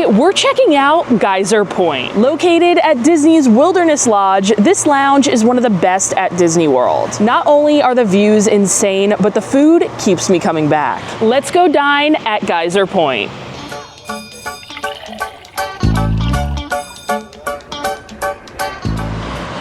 Today, we're checking out Geyser Point. Located at Disney's Wilderness Lodge, this lounge is one of the best at Disney World. Not only are the views insane, but the food keeps me coming back. Let's go dine at Geyser Point.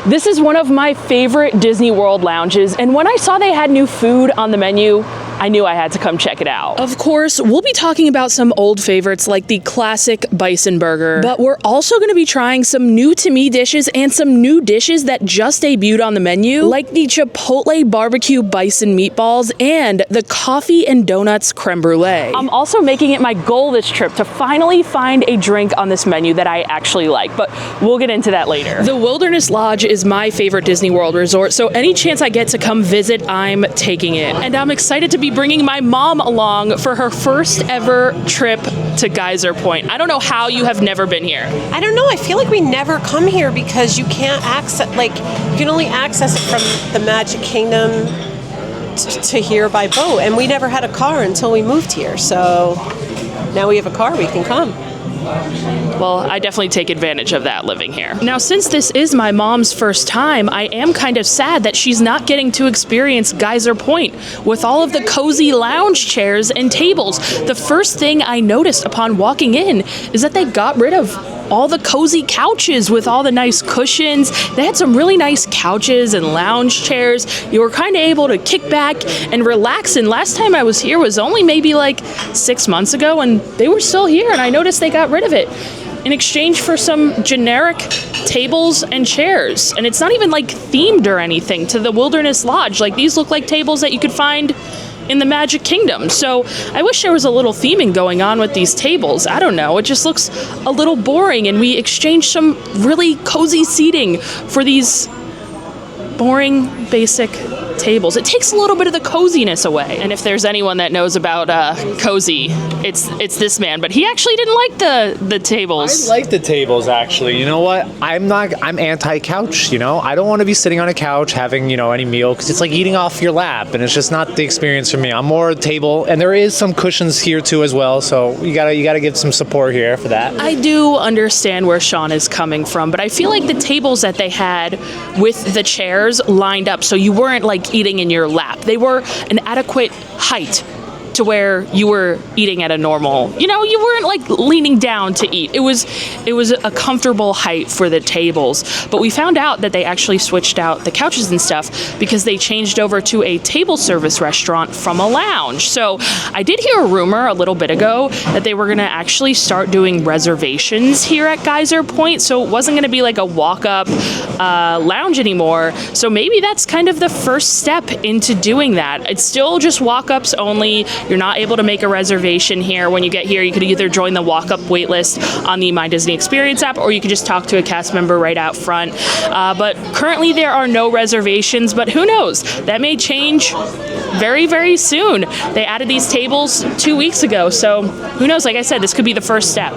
This is one of my favorite Disney World lounges, and when I saw they had new food on the menu, I knew I had to come check it out. Of course, we'll be talking about some old favorites like the classic Bison Burger, but we're also going to be trying some new to me dishes and some new dishes that just debuted on the menu, like the Chipotle Barbecue Bison Meatballs and the Coffee and Donuts Creme Brûlée. I'm also making it my goal this trip to finally find a drink on this menu that I actually like, but we'll get into that later. The Wilderness Lodge is my favorite Disney World resort, so any chance I get to come visit, I'm taking it. And I'm excited to be bringing my mom along for her first ever trip to Geyser Point. I don't know how you have never been here. I don't know. I feel like we never come here because you can't access, like, you can only access it from the Magic Kingdom to here by boat. And we never had a car until we moved here. So now we have a car, we can come. Well, I definitely take advantage of that living here. Now, since this is my mom's first time, I am kind of sad that she's not getting to experience Geyser Point with all of the cozy lounge chairs and tables. The first thing I noticed upon walking in is that they got rid of all the cozy couches with all the nice cushions. They had some really nice couches and lounge chairs. You were kind of able to kick back and relax. And last time I was here was only maybe like 6 months ago, and they were still here, and I noticed they got rid of it in exchange for some generic tables and chairs. And it's not even like themed or anything to the Wilderness Lodge. Like, these look like tables that you could find in the Magic Kingdom. So I wish there was a little theming going on with these tables. I don't know, it just looks a little boring, and we exchanged some really cozy seating for these boring, basic tables. It takes a little bit of the coziness away. And if there's anyone that knows about cozy, it's this man. But he actually didn't like the tables. I like the tables, actually. You know what? I'm anti-couch, you know? I don't want to be sitting on a couch having, you know, any meal, because it's like eating off your lap, and it's just not the experience for me. I'm more a table, and there is some cushions here too as well, so you gotta give some support here for that. I do understand where Sean is coming from, but I feel like the tables that they had with the chairs lined up so you weren't like eating in your lap. They were an adequate height to where you were eating at a normal, you know, you weren't like leaning down to eat. It was a comfortable height for the tables. But we found out that they actually switched out the couches and stuff because they changed over to a table service restaurant from a lounge. So I did hear a rumor a little bit ago that they were going to actually start doing reservations here at Geyser Point. So it wasn't going to be like a walk-up lounge anymore. So maybe that's kind of the first step into doing that. It's still just walk-ups only. You're not able to make a reservation here. When you get here, you could either join the walk-up wait list on the My Disney Experience app, or you could just talk to a cast member right out front. But currently there are no reservations, but who knows? That may change very, very soon. They added these tables 2 weeks ago, so who knows? Like I said, this could be the first step.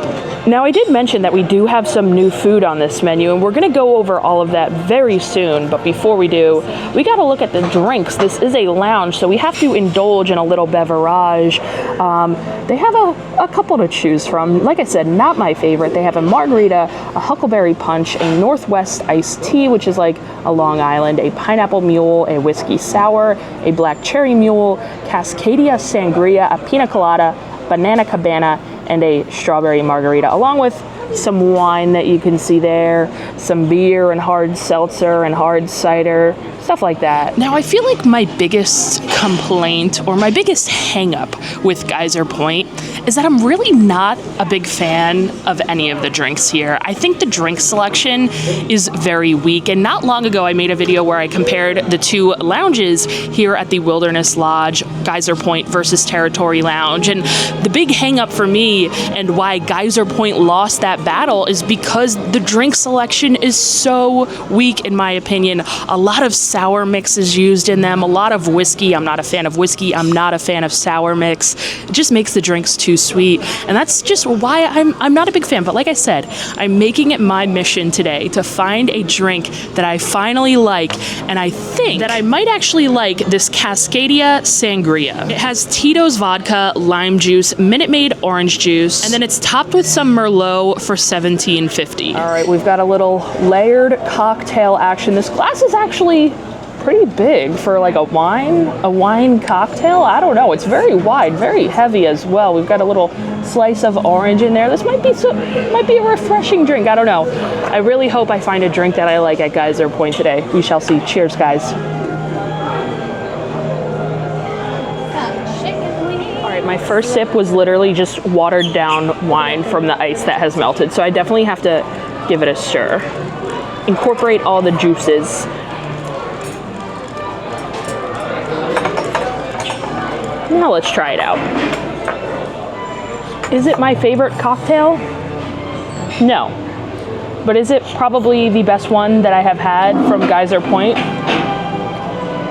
Now, I did mention that we do have some new food on this menu, and we're going to go over all of that very soon. But before we do, we got to look at the drinks. This is a lounge, so we have to indulge in a little beverage. They have a couple to choose from. Like I said, not my favorite. They have a margarita, a huckleberry punch, a Northwest iced tea, which is like a Long Island, a pineapple mule, a whiskey sour, a black cherry mule, Cascadia sangria, a pina colada, banana cabana, and a strawberry margarita, along with some wine that you can see there, some beer and hard seltzer and hard cider, stuff like that. Now, I feel like my biggest complaint or my biggest hang-up with Geyser Point is that I'm really not a big fan of any of the drinks here. I think the drink selection is very weak, and not long ago I made a video where I compared the two lounges here at the Wilderness Lodge, Geyser Point versus Territory Lounge, and the big hang-up for me and why Geyser Point lost that battle is because the drink selection is so weak, in my opinion. A lot of sour mix is used in them, a lot of whiskey. I'm not a fan of whiskey. I'm not a fan of sour mix. It just makes the drinks too sweet. And that's just why I'm not a big fan. But like I said, I'm making it my mission today to find a drink that I finally like. And I think that I might actually like this Cascadia Sangria. It has Tito's vodka, lime juice, Minute Maid orange juice, and then it's topped with some Merlot for $17.50. All right, we've got a little layered cocktail action. This glass is actually pretty big for like a wine cocktail. I don't know. It's very wide, very heavy as well. We've got a little slice of orange in there. This might be a refreshing drink. I don't know. I really hope I find a drink that I like at Geyser Point today. We shall see. Cheers, guys. My first sip was literally just watered down wine from the ice that has melted. So I definitely have to give it a stir. Incorporate all the juices. Now let's try it out. Is it my favorite cocktail? No. But is it probably the best one that I have had from Geyser Point?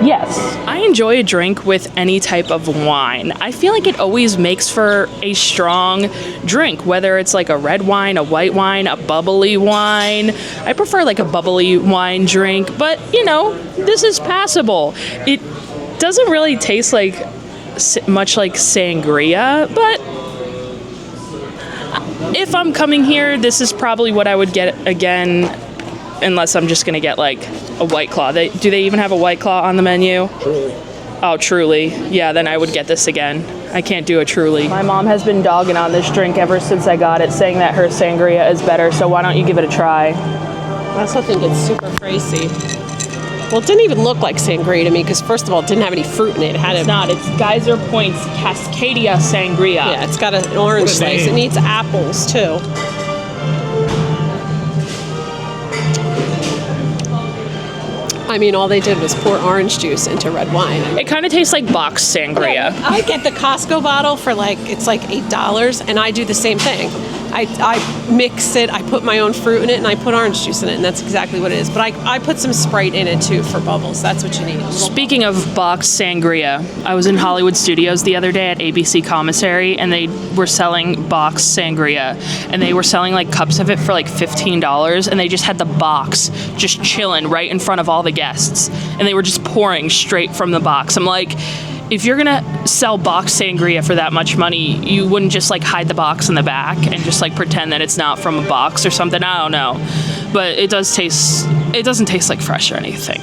Yes. I enjoy a drink with any type of wine. I feel like it always makes for a strong drink, whether it's like a red wine, a white wine, a bubbly wine. I prefer like a bubbly wine drink, but you know, this is passable. It doesn't really taste like much like sangria, but if I'm coming here, this is probably what I would get again, unless I'm just gonna get like a White Claw. Do they even have a White Claw on the menu? Truly. Oh, Truly. Yeah, then I would get this again. I can't do a Truly. My mom has been dogging on this drink ever since I got it, saying that her sangria is better, so why don't you give it a try? I also think it's super pricey. Well, it didn't even look like sangria to me because, first of all, it didn't have any fruit in it. It's not. It's Geyser Point's Cascadia Sangria. Yeah, it's got an orange slice. It needs apples, too. I mean, all they did was pour orange juice into red wine. It kind of tastes like boxed sangria. Yeah, I get the Costco bottle for it's like $8, and I do the same thing. I mix it, I put my own fruit in it, and I put orange juice in it, and that's exactly what it is. But I put some Sprite in it, too, for bubbles. That's what you need. Speaking of boxed sangria, I was in Hollywood Studios the other day at ABC Commissary, and they were selling boxed sangria, and they were selling like cups of it for like $15, and they just had the box just chilling right in front of all the guests, and they were just pouring straight from the box. I'm like, if you're gonna sell boxed sangria for that much money, you wouldn't just like hide the box in the back and just like pretend that it's not from a box or something. I don't know, but it doesn't taste like fresh or anything.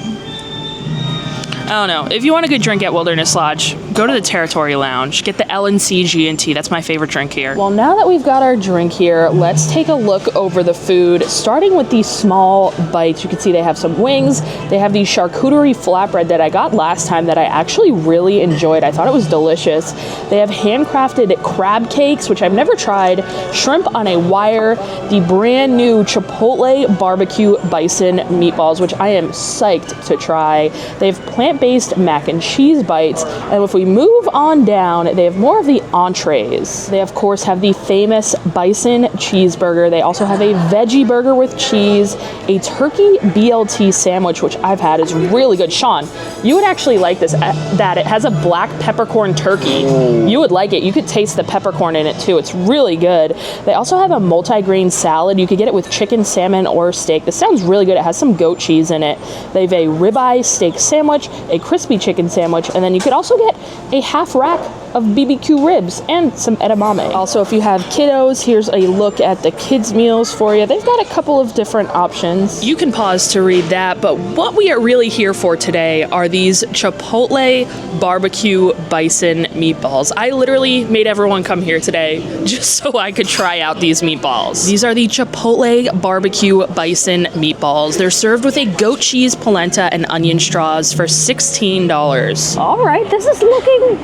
I don't know. If you want a good drink at Wilderness Lodge, go to the Territory Lounge. Get the L&C G&T. That's my favorite drink here. Well, now that we've got our drink here, let's take a look over the food, starting with these small bites. You can see they have some wings. They have the charcuterie flatbread that I got last time that I actually really enjoyed. I thought it was delicious. They have handcrafted crab cakes, which I've never tried, shrimp on a wire, the brand new Chipotle barbecue bison meatballs, which I am psyched to try. They have plant-based mac and cheese bites, and if we move on down, they have more of the entrees. They of course have the famous Bison Cheeseburger. They also have a veggie burger with cheese, a turkey BLT sandwich, which I've had, is really good. Sean, you would actually like this. That it has a black peppercorn turkey. You would like it. You could taste the peppercorn in it too. It's really good. They also have a multigrain salad. You could get it with chicken, salmon, or steak. This sounds really good. It has some goat cheese in it. They have a ribeye steak sandwich, a crispy chicken sandwich, and then you could also get a half rack of BBQ ribs and some edamame. Also, if you have kiddos, here's a look at the kids' meals for you. They've got a couple of different options. You can pause to read that, but what we are really here for today are these Chipotle barbecue bison meatballs. I literally made everyone come here today just so I could try out these meatballs. These are the Chipotle barbecue bison meatballs. They're served with a goat cheese polenta and onion straws for $16. All right, this is looking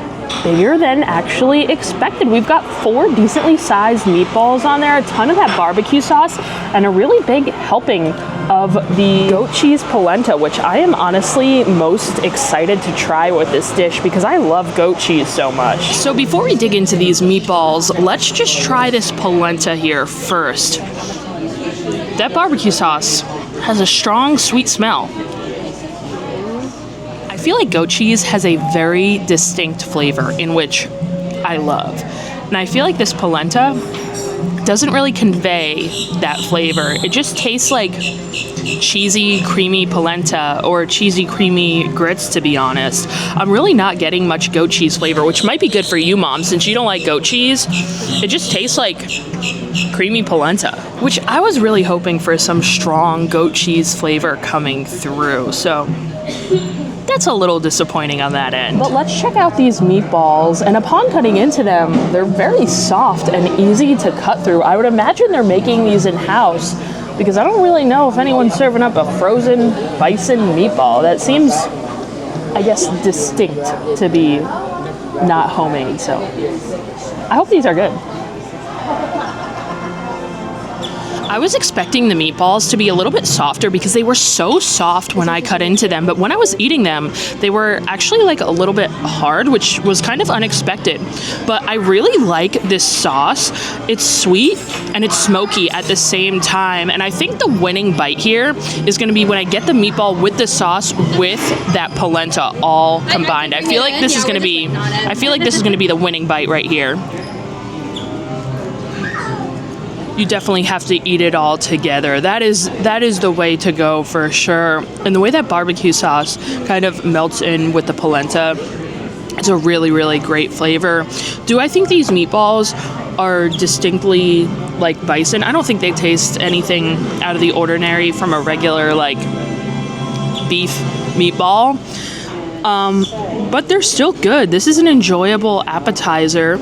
bigger than actually expected. We've got 4 decently sized meatballs on there, a ton of that barbecue sauce, and a really big helping of the goat cheese polenta, which I am honestly most excited to try with this dish because I love goat cheese so much. So before we dig into these meatballs, let's just try this polenta here first. That barbecue sauce has a strong, sweet smell. I feel like goat cheese has a very distinct flavor in which I love. And I feel like this polenta doesn't really convey that flavor. It just tastes like cheesy, creamy polenta or cheesy, creamy grits, to be honest. I'm really not getting much goat cheese flavor, which might be good for you, Mom, since you don't like goat cheese. It just tastes like creamy polenta, which I was really hoping for some strong goat cheese flavor coming through. So that's a little disappointing on that end. But let's check out these meatballs, and upon cutting into them, they're very soft and easy to cut through. I would imagine they're making these in-house, because I don't really know if anyone's serving up a frozen bison meatball. That seems, I guess, distinct to be not homemade, so I hope these are good. I was expecting the meatballs to be a little bit softer because they were so soft when I cut into them, but when I was eating them, they were actually like a little bit hard, which was kind of unexpected. But I really like this sauce. It's sweet and it's smoky at the same time, and I think the winning bite here is going to be when I get the meatball with the sauce with that polenta all combined. I feel like this is going to be the winning bite right here. You definitely have to eat it all together. That is the way to go for sure. And the way that barbecue sauce kind of melts in with the polenta, it's a really, really great flavor. Do I think these meatballs are distinctly like bison? I don't think they taste anything out of the ordinary from a regular like beef meatball. But they're still good. This is an enjoyable appetizer.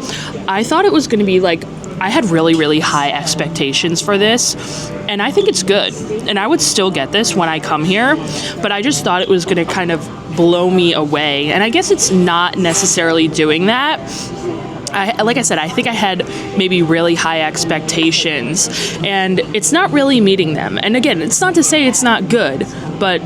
I thought it was going to be like, I had really, really high expectations for this, and I think it's good. And I would still get this when I come here, but I just thought it was going to kind of blow me away. And I guess it's not necessarily doing that. Like I said, I think I had maybe really high expectations, and it's not really meeting them. And again, it's not to say it's not good, but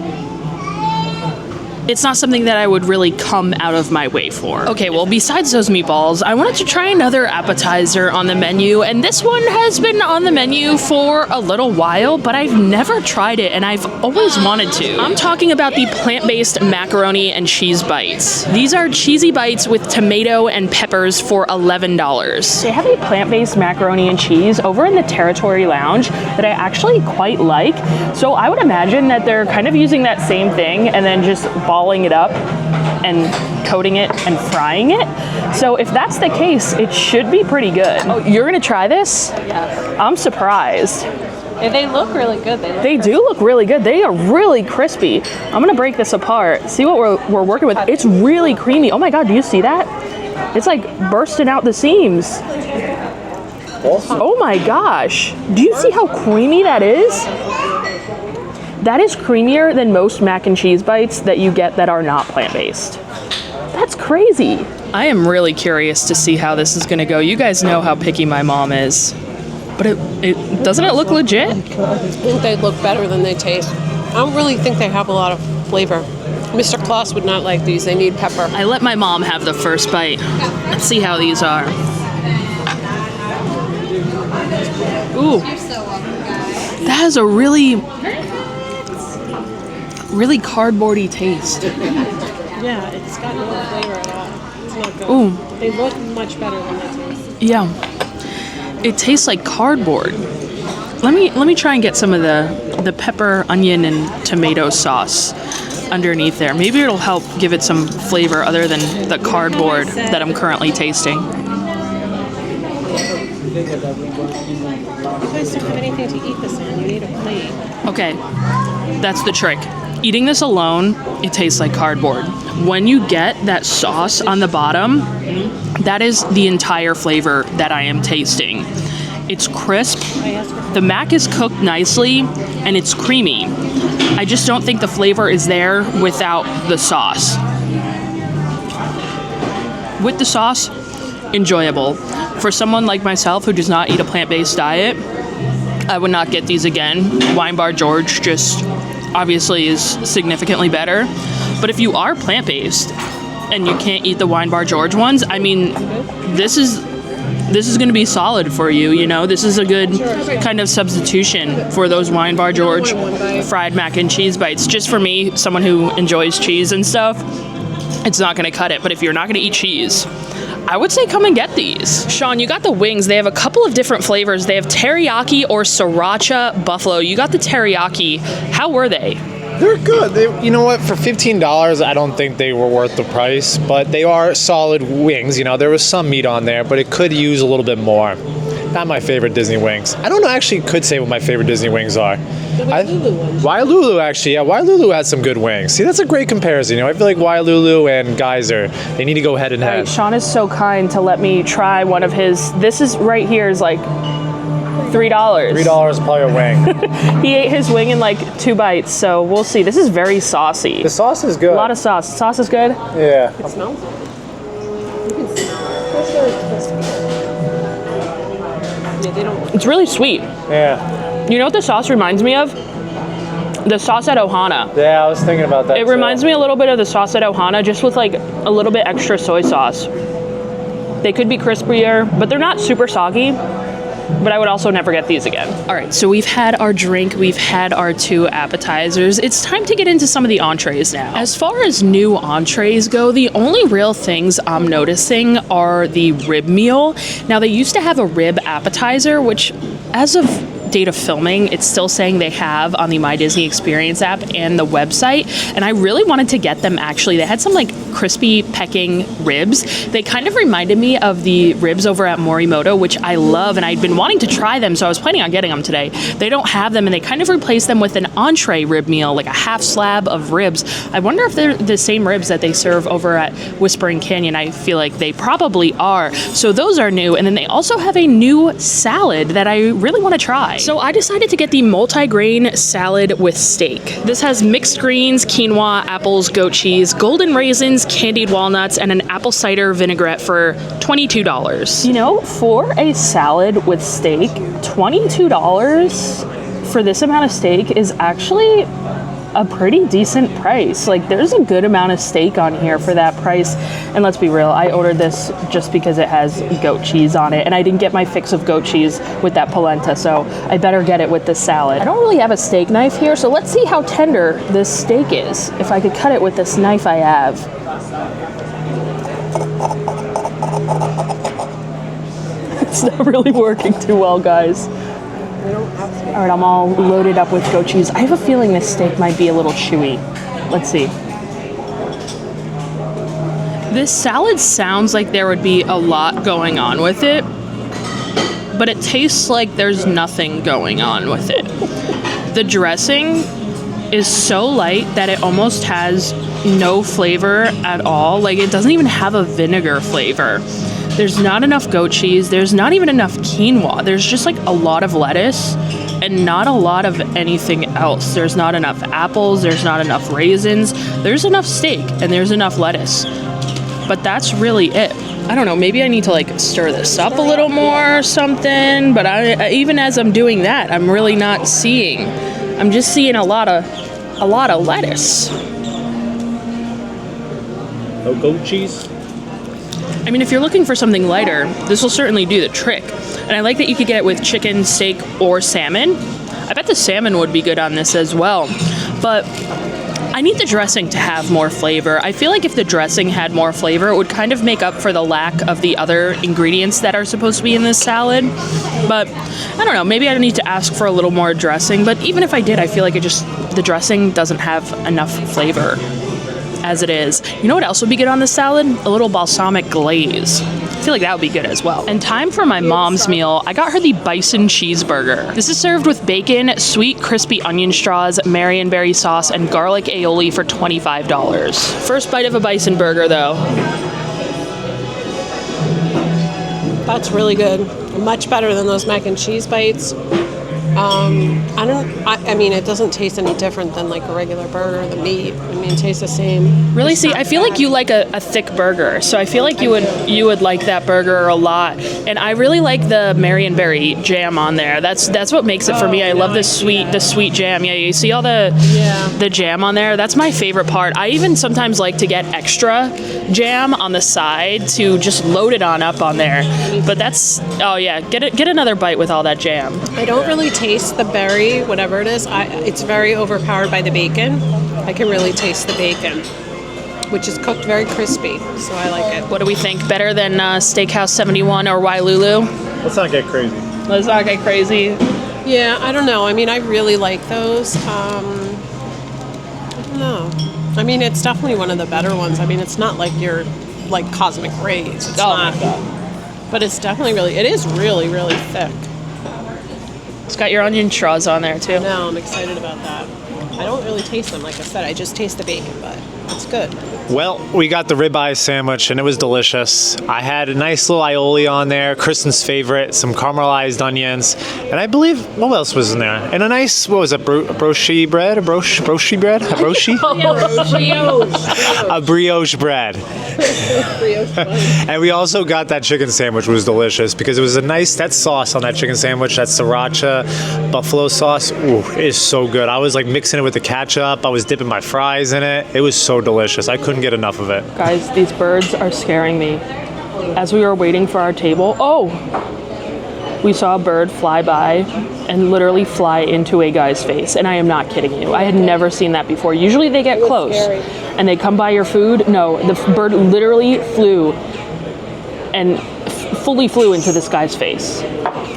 it's not something that I would really come out of my way for. Okay, well, besides those meatballs, I wanted to try another appetizer on the menu, and this one has been on the menu for a little while, but I've never tried it, and I've always wanted to. I'm talking about the plant-based macaroni and cheese bites. These are cheesy bites with tomato and peppers for $11. They have a plant-based macaroni and cheese over in the Territory Lounge that I actually quite like, so I would imagine that they're kind of using that same thing and then just balling it up and coating it and frying it. So if that's the case, it should be pretty good. Oh, you're gonna try this? Yeah. I'm surprised. They look really good. They do look really good. They are really crispy. I'm gonna break this apart. See what we're working with. It's really creamy. Oh my God, do you see that? It's like bursting out the seams. Awesome. Oh my gosh. Do you see how creamy that is? That is creamier than most mac and cheese bites that you get that are not plant-based. That's crazy. I am really curious to see how this is gonna go. You guys know how picky my mom is. But doesn't it look legit? I think they look better than they taste. I don't really think they have a lot of flavor. Mr. Klaus would not like these. They need pepper. I let my mom have the first bite. Let's see how these are. Ooh. That has a really cardboardy taste. Yeah, it's got no flavor at all. It's not good. Ooh. They look much better than they taste. Yeah. It tastes like cardboard. Let me try and get some of the pepper, onion, and tomato sauce underneath there. Maybe it'll help give it some flavor other than the cardboard that I'm currently tasting. You guys don't have anything to eat this on. You need a plate. Okay, that's the trick. Eating this alone, it tastes like cardboard. When you get that sauce on the bottom, that is the entire flavor that I am tasting. It's crisp, the mac is cooked nicely, and it's creamy. I just don't think the flavor is there without the sauce. With the sauce, enjoyable. For someone like myself who does not eat a plant-based diet, I would not get these again. Wine Bar George just obviously is significantly better. But if you are plant-based and you can't eat the Wine Bar George ones, I mean, this is going to be solid for you, you know? This is a good kind of substitution for those Wine Bar George fried mac and cheese bites. Just for me, someone who enjoys cheese and stuff, it's not going to cut it. But if you're not going to eat cheese, I would say come and get these. Sean, you got the wings. They have a couple of different flavors. They have teriyaki or sriracha buffalo. You got the teriyaki. How were they? They're good. You know what? For $15, I don't think they were worth the price, but they are solid wings. You know, there was some meat on there, but it could use a little bit more. Not my favorite Disney wings. I don't know, actually could say what my favorite Disney wings are. The Wailulu ones. Wailulu, actually, yeah. Wailulu has some good wings. See, that's a great comparison. You know, I feel like Wailulu and Geyser, they need to go head and head. Right, Sean is so kind to let me try one of his. This is right here is like $3. $3 probably a wing. He ate his wing in like 2 bites, so we'll see. This is very saucy. The sauce is good. A lot of sauce. Sauce is good. Yeah. It smells it. You can smell it. It's really crispy. Yeah, they don't. It's really sweet. Yeah. You know what the sauce reminds me of? The sauce at Ohana. Yeah, I was thinking about that. It reminds me a little bit of the sauce at Ohana, just with like a little bit extra soy sauce. They could be crispier, but they're not super soggy. But I would also never get these again. All right, so we've had our drink, we've had our 2 appetizers. It's time to get into some of the entrees now. As far as new entrees go, the only real things I'm noticing are the rib meal. Now, they used to have a rib appetizer, which as of date of filming, it's still saying they have on the My Disney Experience app and the website, and I really wanted to get them. Actually, they had some like crispy pecking ribs. They kind of reminded me of the ribs over at Morimoto, which I love, and I'd been wanting to try them, so I was planning on getting them today. They don't have them, and they kind of replaced them with an entree rib meal, like a half slab of ribs. I wonder if they're the same ribs that they serve over at Whispering Canyon. I feel like they probably are. So those are new, and then they also have a new salad that I really want to try. So I decided to get the multigrain salad with steak. This has mixed greens, quinoa, apples, goat cheese, golden raisins, candied walnuts, and an apple cider vinaigrette for $22. You know, for a salad with steak, $22 for this amount of steak is actually a pretty decent price. Like, there's a good amount of steak on here for that price. And let's be real, I ordered this just because it has goat cheese on it, and I didn't get my fix of goat cheese with that polenta, so I better get it with this salad. I don't really have a steak knife here, so let's see how tender this steak is. If I could cut it with this knife I have. It's not really working too well, guys. All right, I'm all loaded up with goat cheese. I have a feeling this steak might be a little chewy. Let's see. This salad sounds like there would be a lot going on with it, but it tastes like there's nothing going on with it. The dressing is so light that it almost has no flavor at all. Like, it doesn't even have a vinegar flavor. There's not enough goat cheese. There's not even enough quinoa. There's just like a lot of lettuce and not a lot of anything else. There's not enough apples. There's not enough raisins. There's enough steak and there's enough lettuce. But that's really it. I don't know, maybe I need to like stir this up a little more or something. But I even as I'm doing that, I'm really not seeing. I'm just seeing a lot of lettuce. No goat cheese? I mean, if you're looking for something lighter, this will certainly do the trick. And I like that you could get it with chicken, steak, or salmon. I bet the salmon would be good on this as well. But I need the dressing to have more flavor. I feel like if the dressing had more flavor, it would kind of make up for the lack of the other ingredients that are supposed to be in this salad. But I don't know, maybe I need to ask for a little more dressing. But even if I did, I feel like the dressing doesn't have enough flavor as it is. You know what else would be good on this salad? A little balsamic glaze. I feel like that would be good as well. And time for my mom's meal. I got her the Bison Cheeseburger. This is served with bacon, sweet crispy onion straws, Marionberry sauce, and garlic aioli for $25. First bite of a Bison burger though. That's really good. Much better than those mac and cheese bites. I mean, it doesn't taste any different than like a regular burger. The meat, I mean, it tastes the same. Really? See, I feel like you like a thick burger, so I feel like you would like that burger a lot. And I really like the Marionberry jam on there. That's what makes it for me. I love the sweet jam. Yeah, you see all the jam on there. That's my favorite part. I even sometimes like to get extra jam on the side to just load it up on there. But that's get another bite with all that jam. I don't really taste the berry, whatever it is. It's very overpowered by the bacon. I can really taste the bacon. which is cooked very crispy, so I like it. What do we think? Better than Steakhouse 71 or Wailulu? Let's not get crazy. Let's not get crazy. Yeah, I don't know. I mean, I really like those. I don't know. I mean, it's definitely one of the better ones. I mean, it's not like your like Cosmic Rays. It's not. My God. But it's definitely it is really, really thick. It's got your onion straws on there too. No, I'm excited about that. I don't really taste them, like I said. I just taste the bacon, but it's good. Well, we got the ribeye sandwich, and it was delicious. I had a nice little aioli on there, Kristen's favorite, some caramelized onions, and I believe, what else was in there? And a nice, what was it, brioche bread? A brioche bread? A brioche? A brioche bread. And we also got that chicken sandwich, which was delicious, because it was a nice, that sauce on that chicken sandwich, that sriracha buffalo sauce, ooh, it is so good. I was like mixing it with the ketchup, I was dipping my fries in it. It was so delicious. I couldn't get enough of it. Guys, these birds are scaring me. As we were waiting for our table, we saw a bird fly by and literally fly into a guy's face. And I am not kidding you. I had never seen that before. Usually they get close and they come by your food. No, the bird literally flew and fully flew into this guy's face.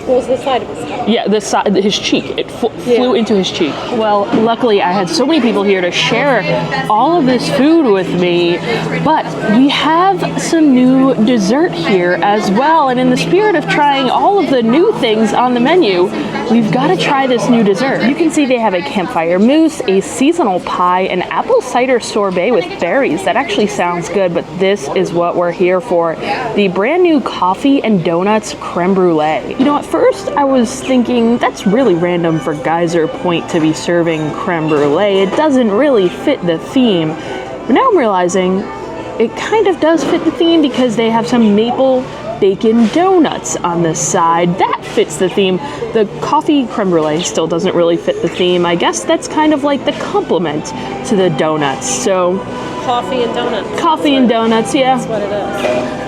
What was the side of his head? Yeah, the side, his cheek. It flew into his cheek. Well, luckily I had so many people here to share all of this food with me, but we have some new dessert here as well. And in the spirit of trying all of the new things on the menu, we've got to try this new dessert. You can see they have a campfire mousse, a seasonal pie, an apple cider sorbet with berries. That actually sounds good, but this is what we're here for. The brand new coffee and donuts creme brulee. You know, at first I was thinking that's really random for Geyser Point to be serving creme brulee. It doesn't really fit the theme. But now I'm realizing it kind of does fit the theme because they have some maple bacon donuts on the side. That fits the theme. The coffee creme brulee still doesn't really fit the theme. I guess that's kind of like the complement to the donuts. So Coffee and donuts. Coffee and donuts, yeah. That's what it is.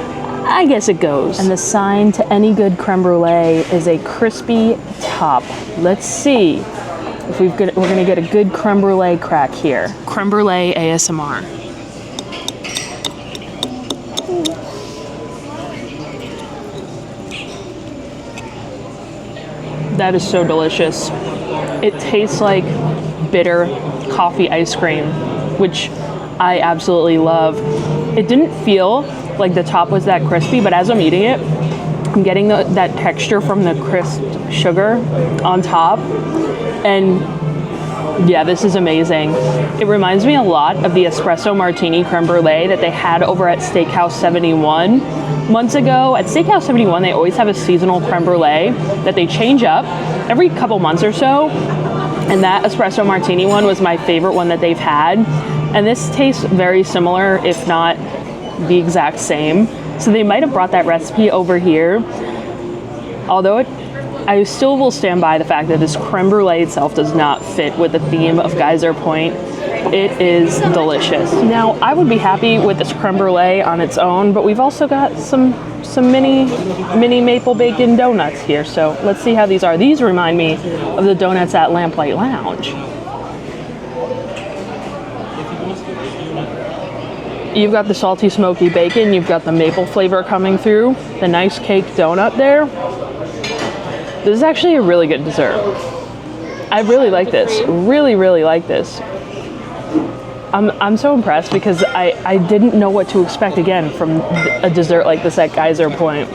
I guess it goes. And the sign to any good creme brulee is a crispy top. Let's see if we're gonna get a good creme brulee crack here. Creme brulee ASMR. That is so delicious. It tastes like bitter coffee ice cream, which I absolutely love. It didn't feel like the top was that crispy, but as I'm eating it, I'm getting that texture from the crisp sugar on top. And yeah, this is amazing. It reminds me a lot of the espresso martini creme brulee that they had over at Steakhouse 71 months ago. At Steakhouse 71, they always have a seasonal creme brulee that they change up every couple months or so. And that espresso martini one was my favorite one that they've had. And this tastes very similar, if not the exact same. So they might have brought that recipe over here. Although I still will stand by the fact that this creme brulee itself does not fit with the theme of Geyser Point. It is delicious. Now, I would be happy with this creme brulee on its own, but we've also got some mini maple bacon donuts here. So let's see how these are. These remind me of the donuts at Lamplight Lounge. You've got the salty smoky bacon, you've got the maple flavor coming through, the nice cake donut there. This is actually a really good dessert. I really like this. Really, really like this. I'm so impressed because I didn't know what to expect again from a dessert like this at Geyser Point.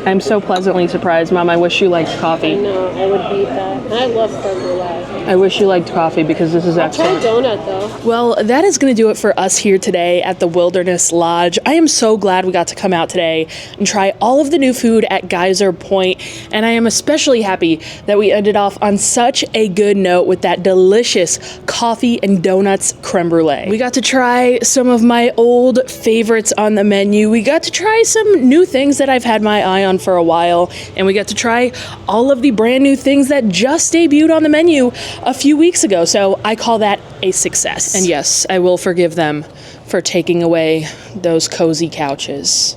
I'm so pleasantly surprised, Mom. I wish you liked coffee. I know, I would beat that. I love creme brulee. I wish you liked coffee because this is excellent. Try donut though. Well, that is going to do it for us here today at the Wilderness Lodge. I am so glad we got to come out today and try all of the new food at Geyser Point, and I am especially happy that we ended off on such a good note with that delicious coffee and donuts creme brulee. We got to try some of my old favorites on the menu. We got to try some new things that I've had my eye on for a while, and we got to try all of the brand new things that just debuted on the menu a few weeks ago, so I call that a success. And yes, I will forgive them for taking away those cozy couches.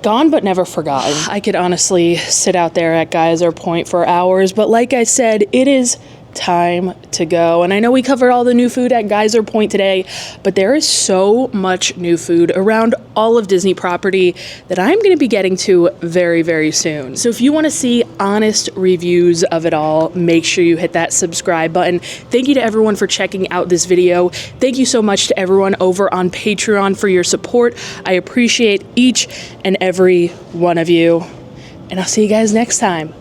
Gone but never forgotten. I could honestly sit out there at Geyser Point for hours, but like I said, it is time to go. And I know we covered all the new food at Geyser Point today, but there is so much new food around all of Disney property that I'm going to be getting to very, very soon. So if you want to see honest reviews of it all, make sure you hit that subscribe button. Thank you to everyone for checking out this video. Thank you so much to everyone over on Patreon for your support. I appreciate each and every one of you. And I'll see you guys next time.